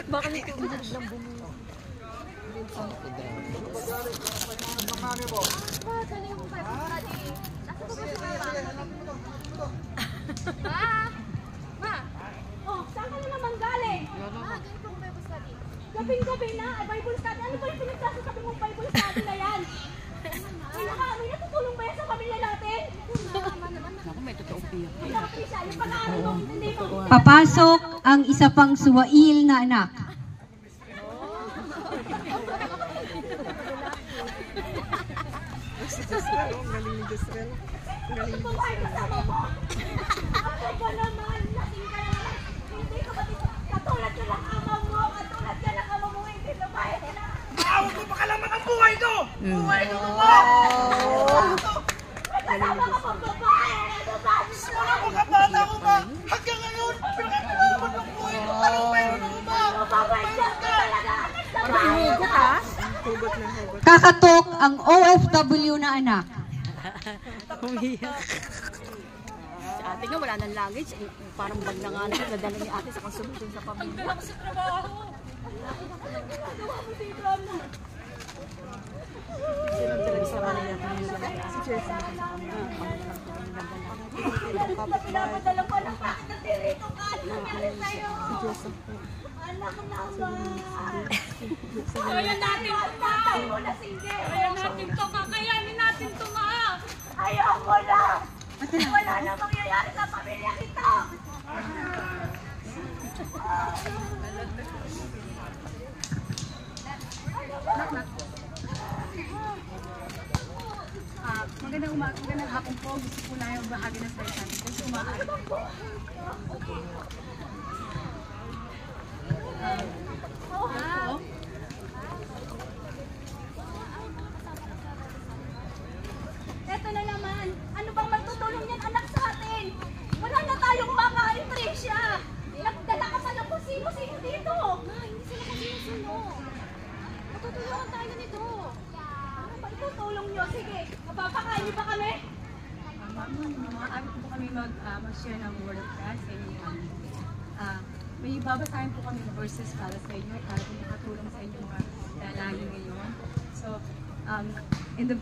Baka nito biglang bumuha. Ma! Oh, saan ka na naman galing? Ganitong Bible study. Gabing-gabi na, Bible study. Ano ba yung pinagsasasabi mong Bible study na yan? May natutulong ba yan sa pamilya natin? Naku, may totoong piyak. Papasok ang isa pang suwail na anak. Ang galing ni Jezreel. Ang galing ni Jezreel. Ako ba naman? Lasing ka naman. Hindi ka ba dito? Katulad ka ng ama mo. Katulad ka ng ama mo. Hindi lumayas ka na. Maawag mo pakalaman ang buhay ko! Buhay ko mo! Kasama ka pang babae. Wala mo kabata ko ba? Hanggang ngayon, pinakakalaman ang buhay ko. Anong mayroon ako ba? Mababaya ka talaga. Parang hugot ha? Hugot ng hugot. Kakatok ang OFW na anak. Umiyak. Si ate nga wala ng luggage. Parang bag na nga nadala ni ate sa konsumisyon sa pamilya. Ang sa trabaho. Silang talagsama na natin. Si Jessa. Pinapadalang ko ng bakit na tirito ka. Ano nangyari sa'yo? Si Jessa. Anak naman. Kaya natin ito, ma. Kaya natin ito. Kakayanin natin ito, ma. Ayoko na. Wala na mangyayari sa pamilya kita. Magandang hapon po. Gusto po na yung bahagi ng slide natin. Gusto maaari. Eto na naman. Ano bang magtutulong yan, anak, sa atin? Wala na tayong mga Tricia. Nagdala ka pa ng kung sino-sino dito. Ma, hindi sila sino-sino. Matutulungan tayo nito. Ano ba itutulong nyo? Sige, mapapakain niyo ba kami? Maaari po kami mag-share ng word of God sa inyo. May babasahin po kami verses para sa inyo para po makatulong sa inyo mga dalangin ngayon. So, in the